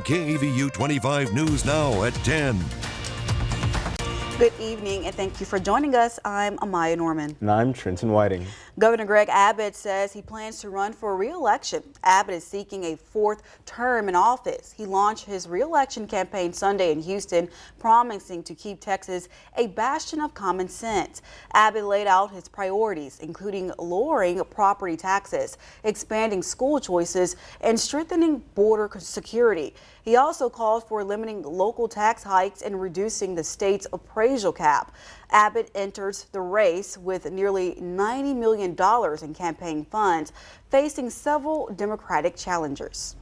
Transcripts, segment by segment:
KAVU 25 News Now at 10. Good evening and thank you for joining us. I'm Amaya Norman. And I'm Trenton Whiting. Governor Greg Abbott says he plans to run for re-election. Abbott is seeking a fourth term in office. He launched his re-election campaign Sunday in Houston, promising to keep Texas a bastion of common sense. Abbott laid out his priorities, including lowering property taxes, expanding school choices, and strengthening border security. He also called for limiting local tax hikes and reducing the state's appraisal cap. Abbott enters the race with nearly $90 million in campaign funds, facing several Democratic challengers.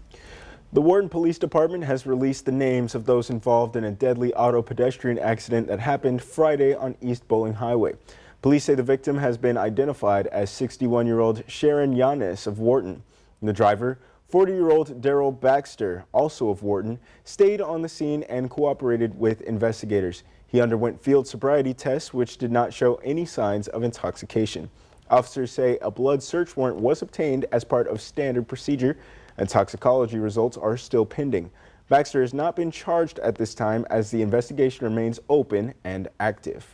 The Wharton Police Department has released the names of those involved in a deadly auto pedestrian accident that happened Friday on East Bowling Highway. Police say the victim has been identified as 61-year-old Sharon Yanis of Wharton. The driver, 40-year-old Daryl Baxter, also of Wharton, stayed on the scene and cooperated with investigators. He underwent field sobriety tests, which did not show any signs of intoxication. Officers say a blood search warrant was obtained as part of standard procedure, and toxicology results are still pending. Baxter has not been charged at this time as the investigation remains open and active.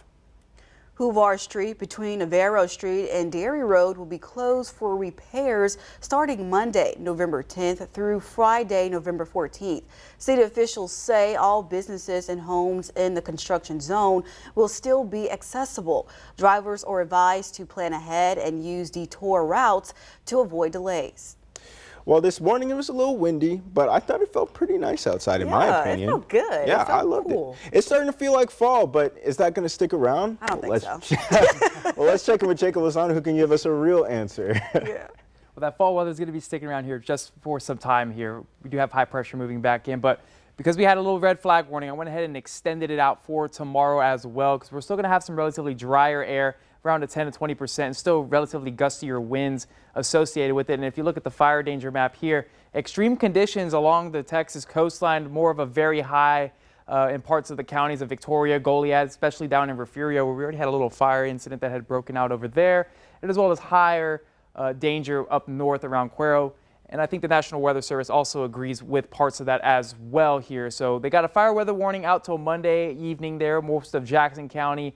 Huvar Street between Navarro Street and Dairy Road will be closed for repairs starting Monday, November 10th through Friday, November 14th. City officials say all businesses and homes in the construction zone will still be accessible. Drivers are advised to plan ahead and use detour routes to avoid delays. Well, this morning it was a little windy, but I thought it felt pretty nice outside in my opinion. It felt good. Yeah, it felt I loved cool. it. It's starting to feel like fall, but is that going to stick around? I don't think so. Well, let's check in with Jacob Lozano, who can give us a real answer. Yeah. Well, that fall weather is going to be sticking around here just for some time here. We do have high pressure moving back in, but because we had a little red flag warning, I went ahead and extended it out for tomorrow as well, because we're still going to have some relatively drier air, around a 10 to 20%, and still relatively gustier winds associated with it. And if you look at the fire danger map here, extreme conditions along the Texas coastline, more of a very high in parts of the counties of Victoria, Goliad, especially down in Refugio, where we already had a little fire incident that had broken out over there, and as well as higher danger up north around Cuero. And I think the National Weather Service also agrees with parts of that as well here. So they got a fire weather warning out till Monday evening there, most of Jackson County,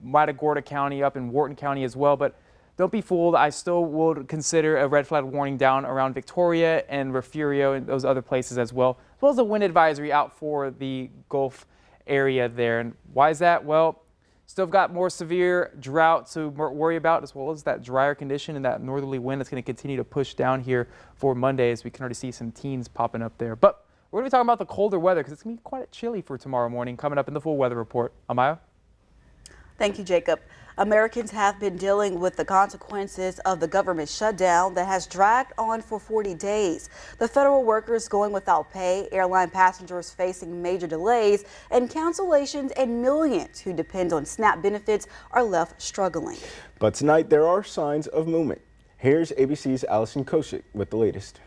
Matagorda County, up in Wharton County as well. But don't be fooled. I still would consider a red flag warning down around Victoria and Refugio and those other places as well as a wind advisory out for the Gulf area there. And why is that? Well, still got more severe drought to worry about, as well as that drier condition and that northerly wind that's going to continue to push down here for Monday, as we can already see some teens popping up there. But we're going to be talking about the colder weather because it's going to be quite chilly for tomorrow morning, coming up in the full weather report. Amaya? Thank you, Jacob. Americans have been dealing with the consequences of the government shutdown that has dragged on for 40 days. The federal workers going without pay, airline passengers facing major delays and cancellations, and millions who depend on SNAP benefits are left struggling. But tonight there are signs of movement. Here's ABC's Allison Kosick with the latest.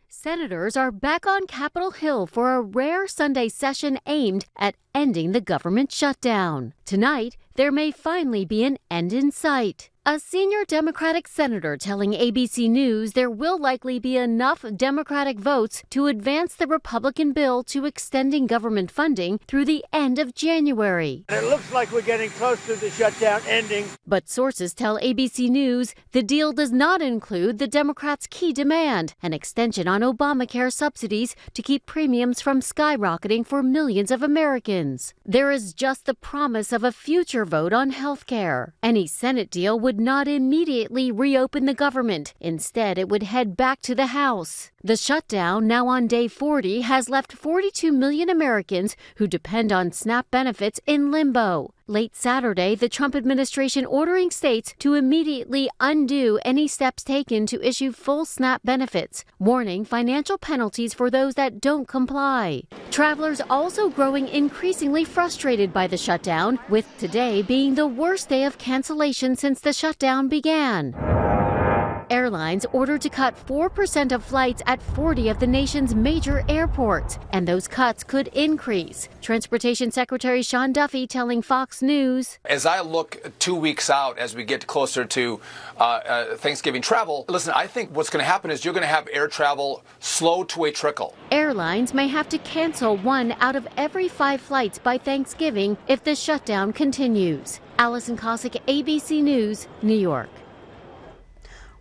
Senators are back on Capitol Hill for a rare Sunday session aimed at ending the government shutdown. Tonight, there may finally be an end in sight. A senior Democratic senator telling ABC News there will likely be enough Democratic votes to advance the Republican bill to extending government funding through the end of January. It looks like we're getting close to the shutdown ending. But sources tell ABC News the deal does not include the Democrats' key demand, an extension on Obamacare subsidies to keep premiums from skyrocketing for millions of Americans. There is just the promise of a future vote on health care. Any Senate deal would not immediately reopen the government. Instead, it would head back to the House. The shutdown, now on day 40, has left 42 million Americans who depend on SNAP benefits in limbo. Late Saturday, the Trump administration ordering states to immediately undo any steps taken to issue full SNAP benefits, warning financial penalties for those that don't comply. Travelers also growing increasingly frustrated by the shutdown, with today being the worst day of cancellation since the shutdown began. Airlines ordered to cut 4% of flights at 40 of the nation's major airports, and those cuts could increase. Transportation Secretary Sean Duffy telling Fox News, as I look 2 weeks out as we get closer to Thanksgiving travel, listen, I think what's going to happen is you're going to have air travel slow to a trickle. Airlines may have to cancel 1 out of every 5 flights by Thanksgiving if the shutdown continues. Allison Cossack, ABC News, New York.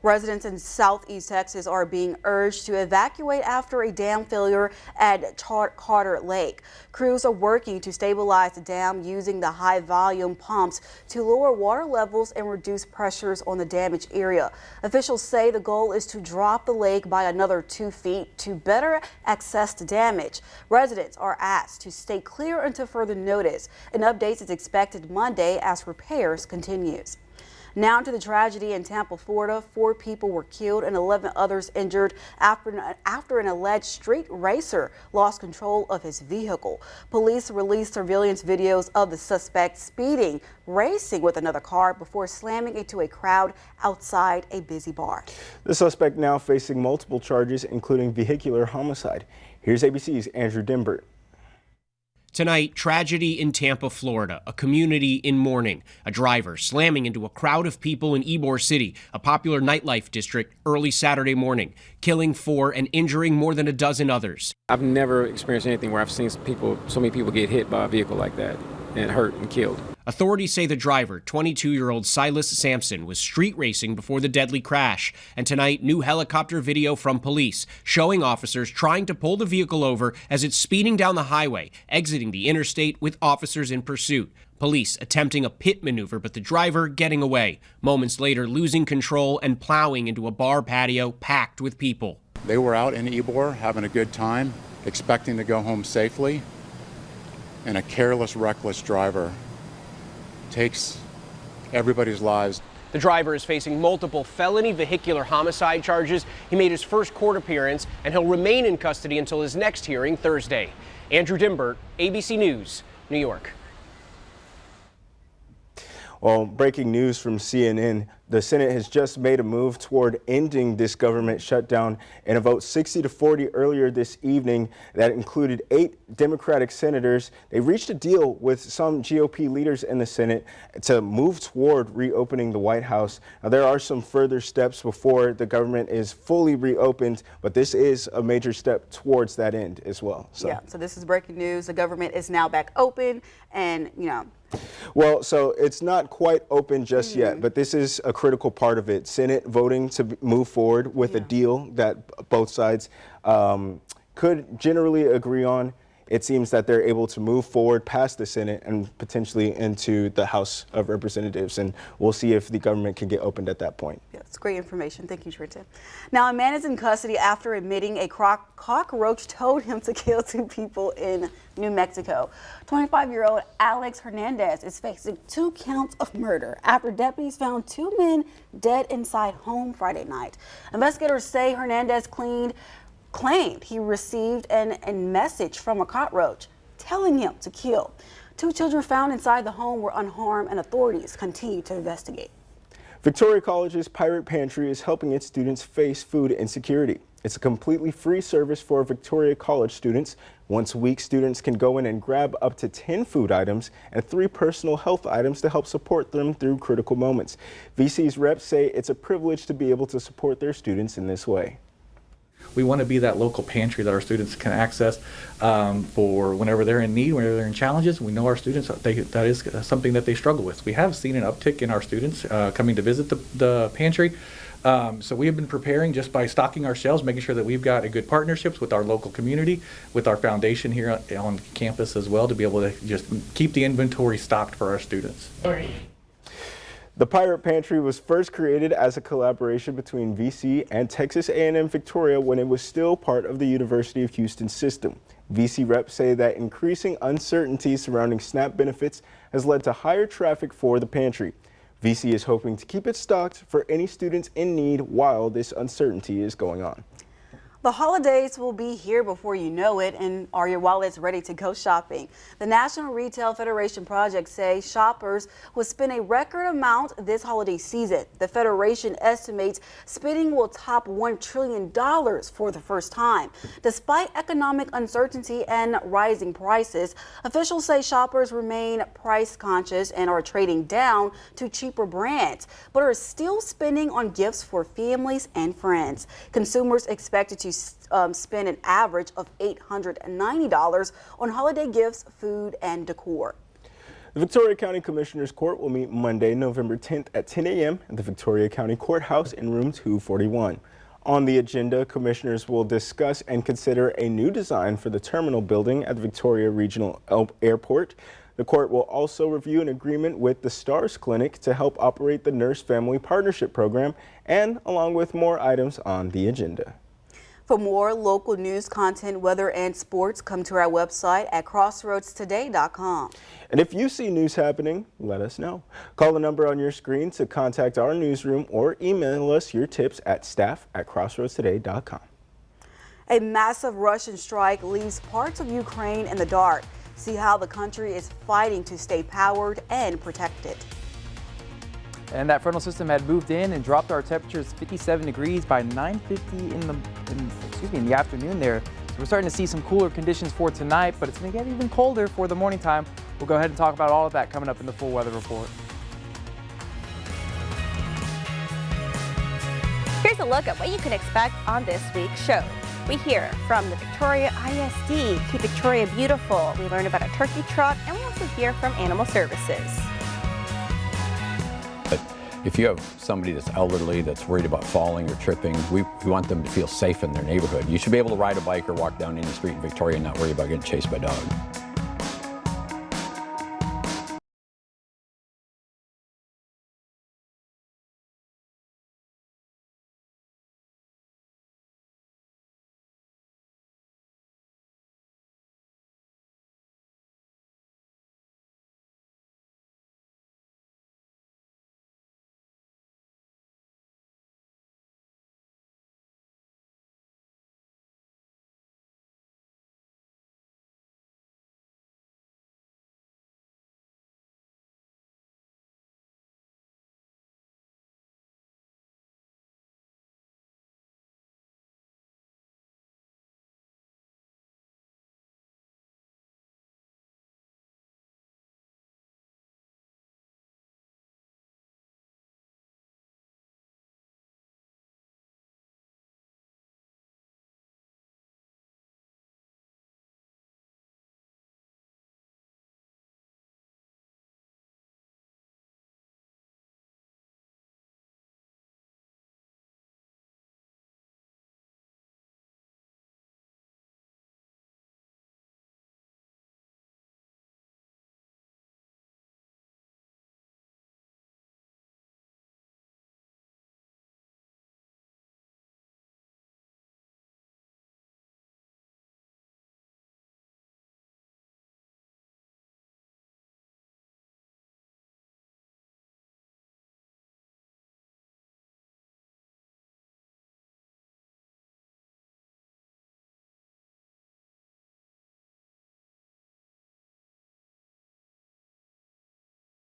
Residents in southeast Texas are being urged to evacuate after a dam failure at Carter Lake. Crews are working to stabilize the dam using the high volume pumps to lower water levels and reduce pressures on the damaged area. Officials say the goal is to drop the lake by another 2 feet to better access the damage. Residents are asked to stay clear until further notice. An update is expected Monday as repairs continues. Now to the tragedy in Tampa, Florida. 4 people were killed and 11 others injured after an alleged street racer lost control of his vehicle. Police released surveillance videos of the suspect speeding, racing with another car before slamming into a crowd outside a busy bar. The suspect now facing multiple charges, including vehicular homicide. Here's ABC's Andrew Dimbert. Tonight, tragedy in Tampa, Florida, a community in mourning. A driver slamming into a crowd of people in Ybor City, a popular nightlife district, early Saturday morning, killing 4 and injuring more than a dozen others. I've never experienced anything where I've seen so many people get hit by a vehicle like that and hurt and killed. Authorities say the driver, 22-year-old Silas Sampson, was street racing before the deadly crash. And tonight, new helicopter video from police showing officers trying to pull the vehicle over as it's speeding down the highway, exiting the interstate with officers in pursuit. Police attempting a pit maneuver, but the driver getting away. Moments later, losing control and plowing into a bar patio packed with people. They were out in Ybor having a good time, expecting to go home safely, and a careless, reckless driver takes everybody's lives. The driver is facing multiple felony vehicular homicide charges. He made his first court appearance, and he'll remain in custody until his next hearing Thursday. Andrew Dimbert, ABC News, New York. Well, breaking news from CNN, the Senate has just made a move toward ending this government shutdown in a vote 60-40 earlier this evening that included 8 Democratic senators. They reached a deal with some GOP leaders in the Senate to move toward reopening the White House. Now, there are some further steps before the government is fully reopened, but this is a major step towards that end as well. Yeah, so this is breaking news. The government is now back open and, Well, so it's not quite open just yet, but this is a critical part of it. Senate voting to move forward with a deal that both sides could generally agree on. It seems that they're able to move forward past the Senate and potentially into the House of Representatives, and we'll see if the government can get opened at that point. Yeah, it's great information. Thank you, Trenton. Now, a man is in custody after admitting a cockroach told him to kill 2 people in New Mexico. 25-year-old Alex Hernandez is facing 2 counts of murder after deputies found 2 men dead inside home Friday night. Investigators say Hernandez claimed he received a message from a cockroach telling him to kill. 2 children found inside the home were unharmed, and authorities continue to investigate. Victoria College's Pirate Pantry is helping its students face food insecurity. It's a completely free service for Victoria College students. Once a week, students can go in and grab up to 10 food items and 3 personal health items to help support them through critical moments. VC's reps say it's a privilege to be able to support their students in this way. We want to be that local pantry that our students can access for whenever they're in need, whenever they're in challenges. We know our students, that is something that they struggle with. We have seen an uptick in our students coming to visit the pantry. So we have been preparing just by stocking our shelves, making sure that we've got a good partnerships with our local community, with our foundation here on campus as well, to be able to just keep the inventory stocked for our students. The Pirate Pantry was first created as a collaboration between VC and Texas A&M Victoria when it was still part of the University of Houston system. VC reps say that increasing uncertainty surrounding SNAP benefits has led to higher traffic for the pantry. VC is hoping to keep it stocked for any students in need while this uncertainty is going on. The holidays will be here before you know it, and are your wallets ready to go shopping? The National Retail Federation project says shoppers will spend a record amount this holiday season. The Federation estimates spending will top $1 trillion for the first time. Despite economic uncertainty and rising prices, officials say shoppers remain price conscious and are trading down to cheaper brands, but are still spending on gifts for families and friends. Consumers expected to spend an average of $890 on holiday gifts, food, and decor. The Victoria County Commissioners Court will meet Monday, November 10th at 10 a.m. at the Victoria County Courthouse in room 241. On the agenda, commissioners will discuss and consider a new design for the terminal building at the Victoria Regional Airport. The court will also review an agreement with the STARS Clinic to help operate the Nurse Family Partnership Program, and along with more items on the agenda. For more local news, content, weather, and sports, come to our website at crossroadstoday.com. And if you see news happening, let us know. Call the number on your screen to contact our newsroom or email us your tips at staff@crossroadstoday.com. A massive Russian strike leaves parts of Ukraine in the dark. See how the country is fighting to stay powered and protected. And that frontal system had moved in and dropped our temperatures 57 degrees by 9:50 in the afternoon there. So we're starting to see some cooler conditions for tonight, but it's going to get even colder for the morning time. We'll go ahead and talk about all of that coming up in the full weather report. Here's a look at what you can expect on this week's show. We hear from the Victoria ISD, Keep Victoria Beautiful. We learn about a turkey trot, and we also hear from Animal Services. But if you have somebody that's elderly, that's worried about falling or tripping, we want them to feel safe in their neighborhood. You should be able to ride a bike or walk down any street in Victoria and not worry about getting chased by dogs.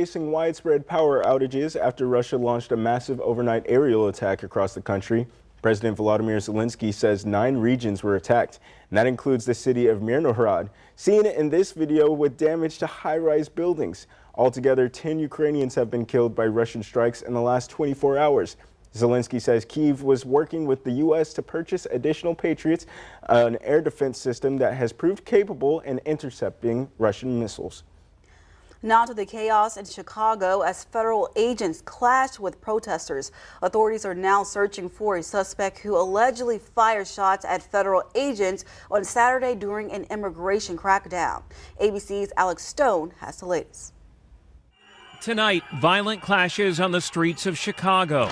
Facing widespread power outages after Russia launched a massive overnight aerial attack across the country. President Volodymyr Zelensky says 9 regions were attacked, and that includes the city of Mirnohrad. Seen in this video with damage to high-rise buildings. Altogether, 10 Ukrainians have been killed by Russian strikes in the last 24 hours. Zelensky says Kyiv was working with the U.S. to purchase additional Patriots, an air defense system that has proved capable in intercepting Russian missiles. Now to the chaos in Chicago as federal agents clashed with protesters. Authorities are now searching for a suspect who allegedly fired shots at federal agents on Saturday during an immigration crackdown. ABC's Alex Stone has the latest. Tonight, violent clashes on the streets of Chicago.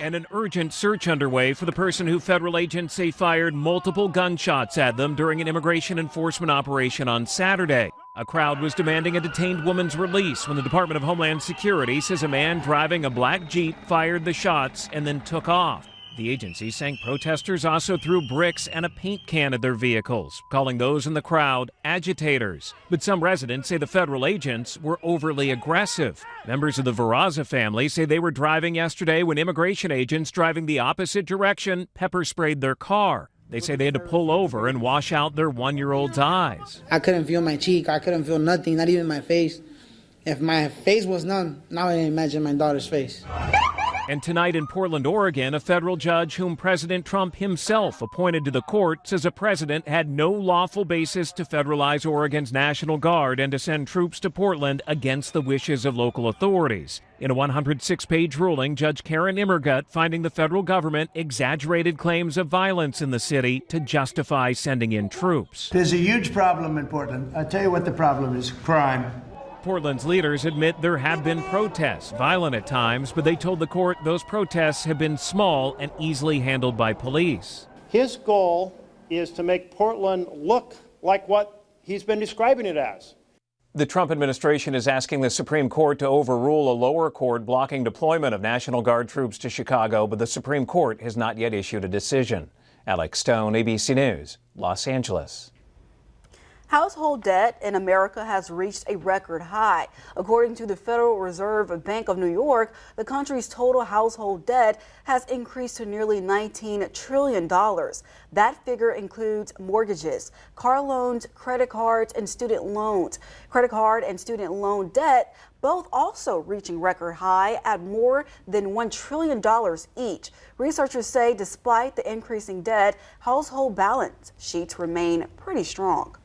And an urgent search underway for the person who federal agents say fired multiple gunshots at them during an immigration enforcement operation on Saturday. A crowd was demanding a detained woman's release when the Department of Homeland Security says a man driving a black Jeep fired the shots and then took off. The agency saying protesters also threw bricks and a paint can at their vehicles, calling those in the crowd agitators. But some residents say the federal agents were overly aggressive. Members of the Veraza family say they were driving yesterday when immigration agents driving the opposite direction pepper sprayed their car. They say they had to pull over and wash out their 1-year-old's eyes. I couldn't feel my cheek. I couldn't feel nothing, not even my face. If my face was numb, now I imagine my daughter's face. And tonight in Portland, Oregon, a federal judge whom President Trump himself appointed to the court says a president had no lawful basis to federalize Oregon's National Guard and to send troops to Portland against the wishes of local authorities. In a 106-page ruling, Judge Karen Immergut finding the federal government exaggerated claims of violence in the city to justify sending in troops. There's a huge problem in Portland. I'll tell you what the problem is: crime. Portland's leaders admit there have been protests, violent at times, but they told the court those protests have been small and easily handled by police. His goal is to make Portland look like what he's been describing it as. The Trump administration is asking the Supreme Court to overrule a lower court blocking deployment of National Guard troops to Chicago, but the Supreme Court has not yet issued a decision. Alex Stone, ABC News, Los Angeles. Household debt in America has reached a record high. According to the Federal Reserve Bank of New York, the country's total household debt has increased to nearly $19 trillion. That figure includes mortgages, car loans, credit cards, and student loans. Credit card and student loan debt both also reaching record high at more than $1 trillion each. Researchers say despite the increasing debt, household balance sheets remain pretty strong.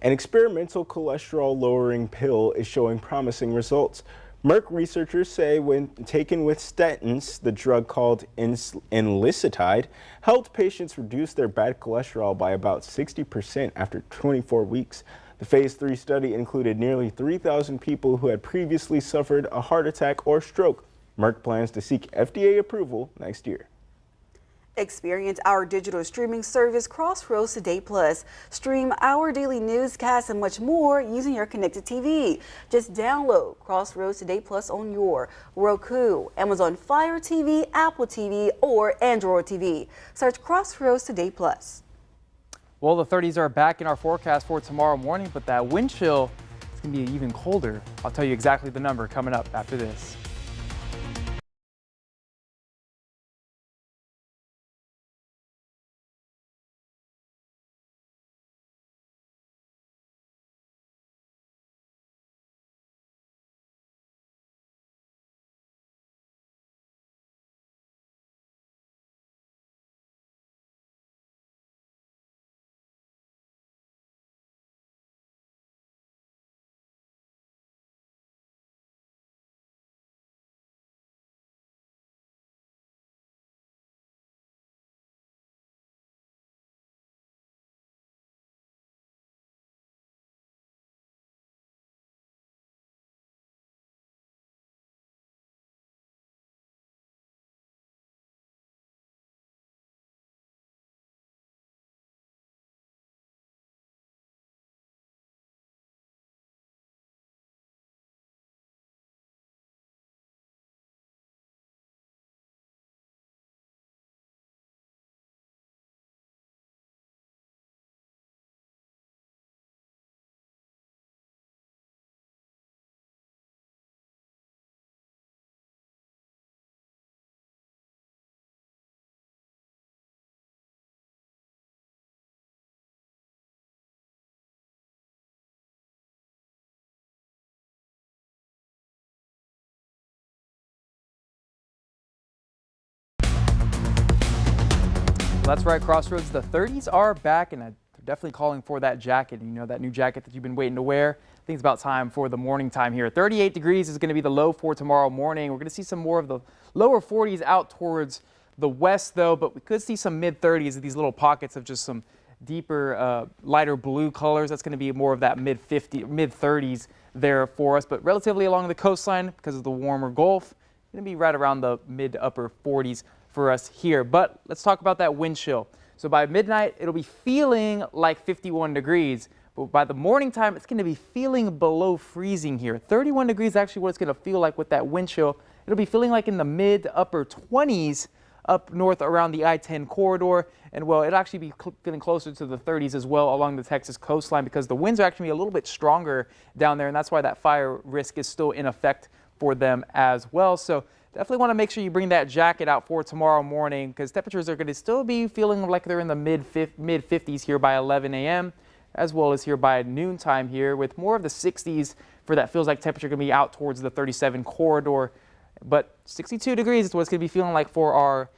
An experimental cholesterol-lowering pill is showing promising results. Merck researchers say when taken with statins, the drug called enlicitide helped patients reduce their bad cholesterol by about 60% after 24 weeks. The phase 3 study included nearly 3,000 people who had previously suffered a heart attack or stroke. Merck plans to seek FDA approval next year. Experience our digital streaming service Crossroads Today Plus. Stream our daily newscasts and much more using your connected TV. Just download Crossroads Today Plus on your Roku, Amazon Fire TV, Apple TV, or Android TV. Search Crossroads Today Plus. Well, the 30s are back in our forecast for tomorrow morning, but that wind chill is going to be even colder. I'll tell you exactly the number coming up after this. Well, that's right, Crossroads. The 30s are back, and they're definitely calling for that jacket. You know, that new jacket that you've been waiting to wear. I think it's about time for the morning time here. 38 degrees is going to be the low for tomorrow morning. We're going to see some more of the lower 40s out towards the west, though, but we could see some mid-30s, these little pockets of just some deeper, lighter blue colors. That's going to be more of that mid-30s there for us, but relatively along the coastline because of the warmer Gulf. Going to be right around the mid to upper 40s for us here. But let's talk about that wind chill. So by midnight, it'll be feeling like 51 degrees. But by the morning time, it's going to be feeling below freezing here. 31 degrees actually what it's going to feel like with that wind chill. It'll be feeling like in the mid to upper 20s up north around the I-10 corridor. And well, it'll actually be feeling closer to the 30s as well along the Texas coastline because the winds are actually a little bit stronger down there. And that's why that fire risk is still in effect for them as well. So definitely want to make sure you bring that jacket out for tomorrow morning because temperatures are going to still be feeling like they're in the mid 50s here by 11 a.m. as well as here by noontime here with more of the 60s for that feels like temperature going to be out towards the 37 corridor. But 62 degrees is what it's going to be feeling like for our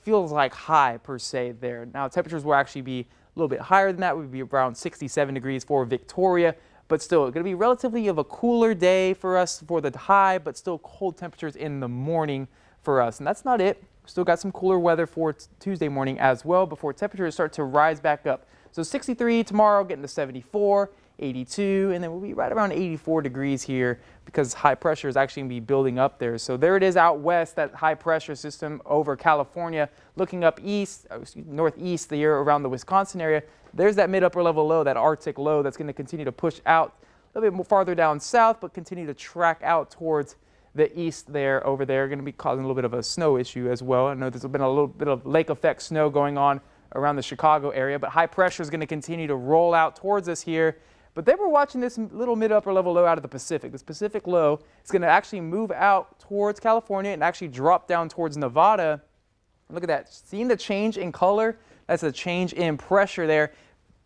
feels like high per se there. Now temperatures will actually be a little bit higher than that. We'd be around 67 degrees for Victoria, but still going to be relatively of a cooler day for us for the high, but still cold temperatures in the morning for us. And that's not it. Still got some cooler weather for Tuesday morning as well before temperatures start to rise back up. So 63 tomorrow, getting to 74, 82, and then we'll be right around 84 degrees here because high pressure is actually going to be building up there. So there it is out west, that high pressure system over California, looking up east, northeast there around the Wisconsin area. There's that mid-upper level low, that Arctic low that's going to continue to push out a little bit more farther down south, but continue to track out towards the east there over there. Going to be causing a little bit of a snow issue as well. I know there's been a little bit of lake effect snow going on around the Chicago area, but high pressure is going to continue to roll out towards us here. But then we're watching this little mid-upper level low out of the Pacific. This Pacific low is going to actually move out towards California and actually drop down towards Nevada. Look at that. Seeing the change in color? That's a change in pressure there.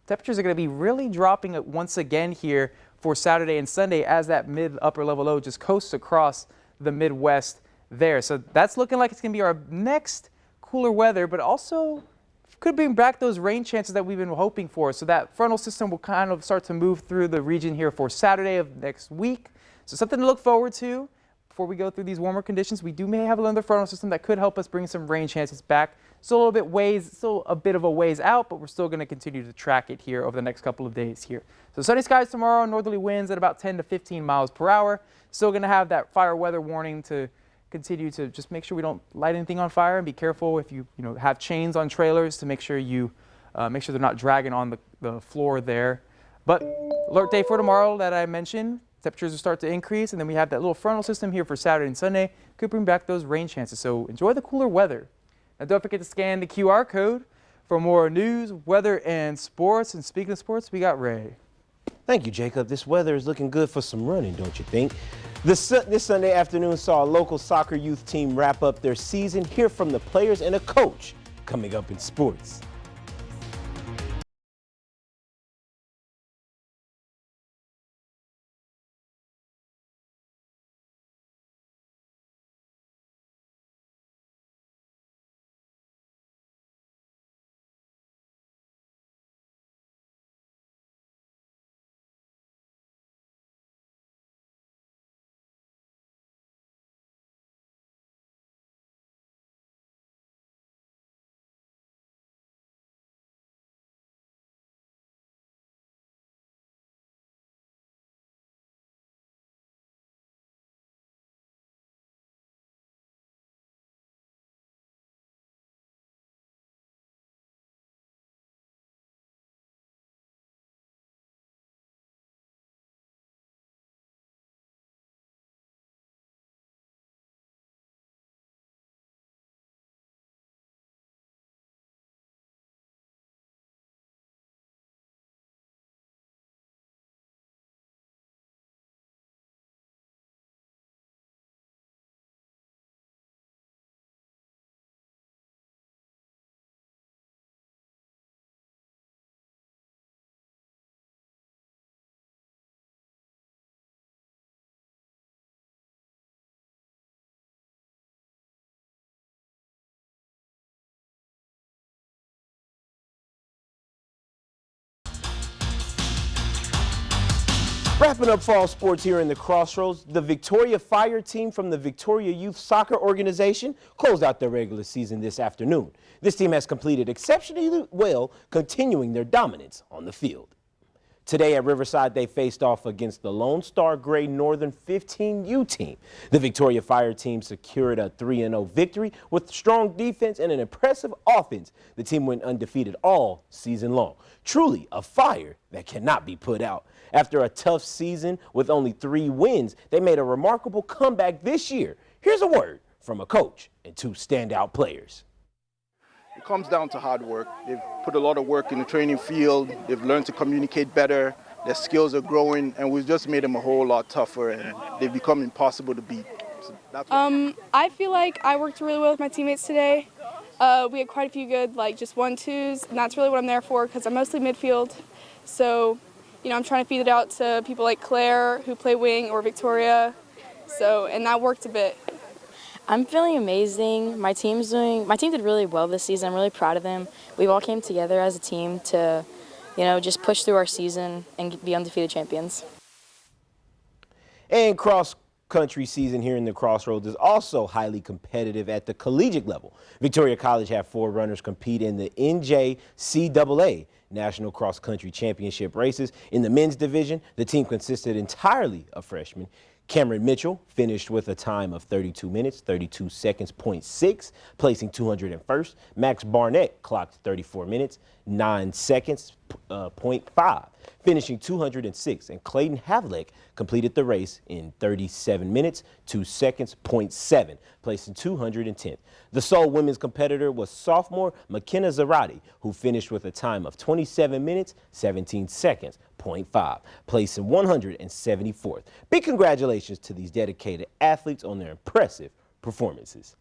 Temperatures are going to be really dropping once again here for Saturday and Sunday as that mid-upper level low just coasts across the Midwest there. So that's looking like it's going to be our next cooler weather, but also could bring back those rain chances that we've been hoping for. So that frontal system will kind of start to move through the region here for Saturday of next week. So something to look forward to before we go through these warmer conditions. We may have another frontal system that could help us bring some rain chances back. Still a bit of a ways out, but we're still going to continue to track it here over the next couple of days here. So sunny skies tomorrow, northerly winds at about 10 to 15 miles per hour. Still going to have that fire weather warning to continue to just make sure we don't light anything on fire and be careful if you have chains on trailers to make sure they're not dragging on the floor there. But alert day for tomorrow that I mentioned, temperatures will start to increase, and then we have that little frontal system here for Saturday and Sunday. Could bring back those rain chances, so enjoy the cooler weather. Now don't forget to scan the QR code for more news, weather, and sports. And speaking of sports, we got Ray. Thank you, Jacob. This weather is looking good for some running, don't you think? This Sunday afternoon saw a local soccer youth team wrap up their season. Hear from the players and a coach coming up in sports. Wrapping up fall sports here in the Crossroads, the Victoria Fire team from the Victoria Youth Soccer Organization closed out their regular season this afternoon. This team has completed exceptionally well, continuing their dominance on the field. Today at Riverside, they faced off against the Lone Star Gray Northern 15U team. The Victoria Fire team secured a 3-0 victory with strong defense and an impressive offense. The team went undefeated all season long. Truly a fire that cannot be put out. After a tough season with only 3 wins, they made a remarkable comeback this year. Here's a word from a coach and 2 standout players. it comes down to hard work. They've put a lot of work in the training field. They've learned to communicate better. Their skills are growing, and we've just made them a whole lot tougher, and they've become impossible to beat. So I feel like I worked really well with my teammates today. We had quite a few good, just 1-2s, and that's really what I'm there for because I'm mostly midfield. So, I'm trying to feed it out to people like Claire who play wing or Victoria. So, and that worked a bit. I'm feeling amazing. My team did really well this season. I'm really proud of them. We all came together as a team to, just push through our season and be undefeated champions. And cross-country season here in the Crossroads is also highly competitive at the collegiate level. Victoria College had 4 runners compete in the NJCAA National Cross Country Championship races. In the men's division, the team consisted entirely of freshmen. Cameron Mitchell finished with a time of 32 minutes, 32 seconds, .6, placing 201st. Max Barnett clocked 34 minutes, 9 seconds, .5, finishing 206. And Clayton Havlick completed the race in 37 minutes, 2 seconds, .7, placing 210th. The sole women's competitor was sophomore McKenna Zarate, who finished with a time of 27 minutes, 17 seconds, .5, placing 174th. Big congratulations to these dedicated athletes on their impressive performances.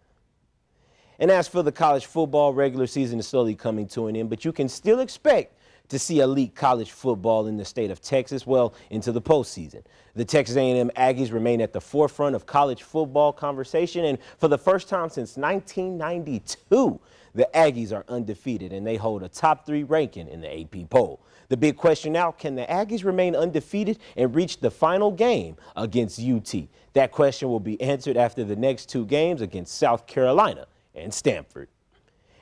And as for the college football, regular season is slowly coming to an end, but you can still expect to see elite college football in the state of Texas well into the postseason. The Texas A&M Aggies remain at the forefront of college football conversation, and for the first time since 1992, the Aggies are undefeated and they hold a top 3 ranking in the AP poll. The big question now, can the Aggies remain undefeated and reach the final game against UT? That question will be answered after the next 2 games against South Carolina and Stanford.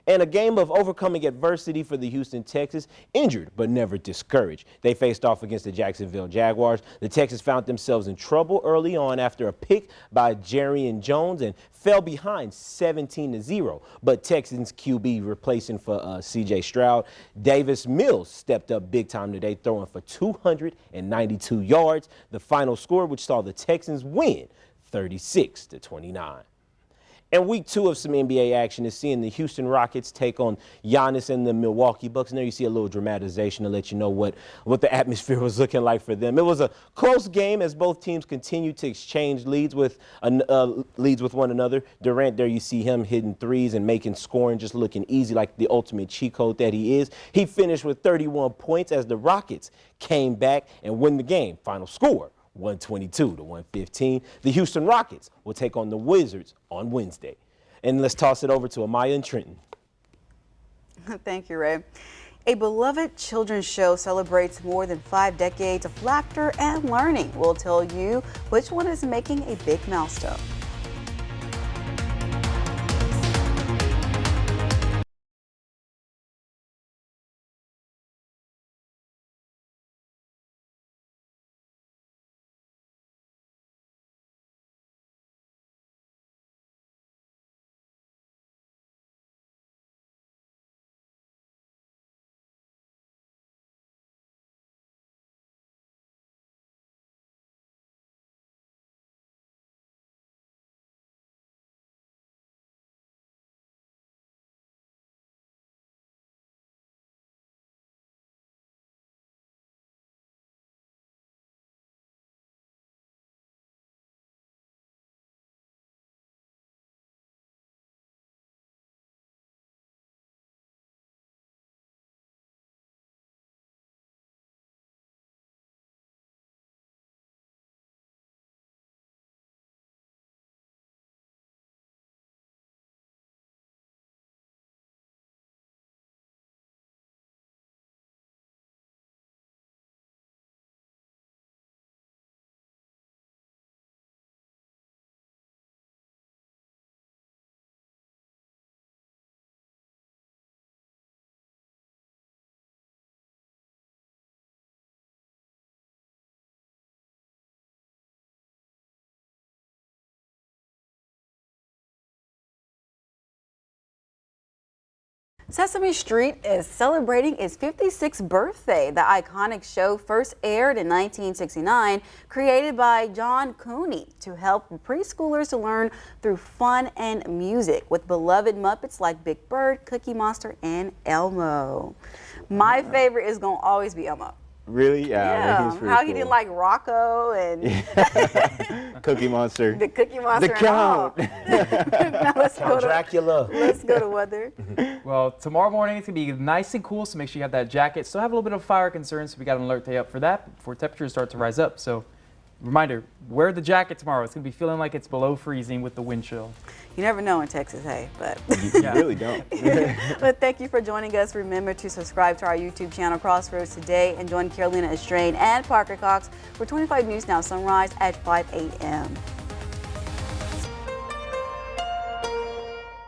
And a game of overcoming adversity for the Houston Texans, injured but never discouraged. They faced off against the Jacksonville Jaguars. The Texans found themselves in trouble early on after a pick by Jarian Jones and fell behind 17-0. But Texans QB replacing for C.J. Stroud, Davis Mills stepped up big time today, throwing for 292 yards. The final score, which saw the Texans win 36-29. And week 2 of some NBA action is seeing the Houston Rockets take on Giannis and the Milwaukee Bucks. And there you see a little dramatization to let you know what the atmosphere was looking like for them. It was a close game as both teams continued to exchange leads with one another. Durant, there you see him hitting threes and making scoring just looking easy like the ultimate cheat code that he is. He finished with 31 points as the Rockets came back and win the game. Final score, 122-115. The Houston Rockets will take on the Wizards on Wednesday. And let's toss it over to Amaya and Trenton. Thank you, Ray. A beloved children's show celebrates more than 5 decades of laughter and learning. We'll tell you which one is making a big milestone. Sesame Street is celebrating its 56th birthday. The iconic show first aired in 1969, created by John Cooney to help preschoolers to learn through fun and music with beloved Muppets like Big Bird, Cookie Monster, and Elmo. My favorite is going to always be Elmo. Really? Yeah. He's pretty How cool. he didn't like Rocco and Cookie Monster. the Cookie Monster. The Count. Now let's go Dracula. Let's go to weather. Well, tomorrow morning it's going to be nice and cool, so make sure you have that jacket. Still have a little bit of fire concerns, so we got an alert day up for that before temperatures start to rise up. So reminder, wear the jacket tomorrow. It's going to be feeling like it's below freezing with the wind chill. You never know in Texas, hey, but You really don't. But thank you for joining us. Remember to subscribe to our YouTube channel, Crossroads Today, and join Carolina Estrain and Parker Cox for 25 News Now Sunrise at 5 a.m.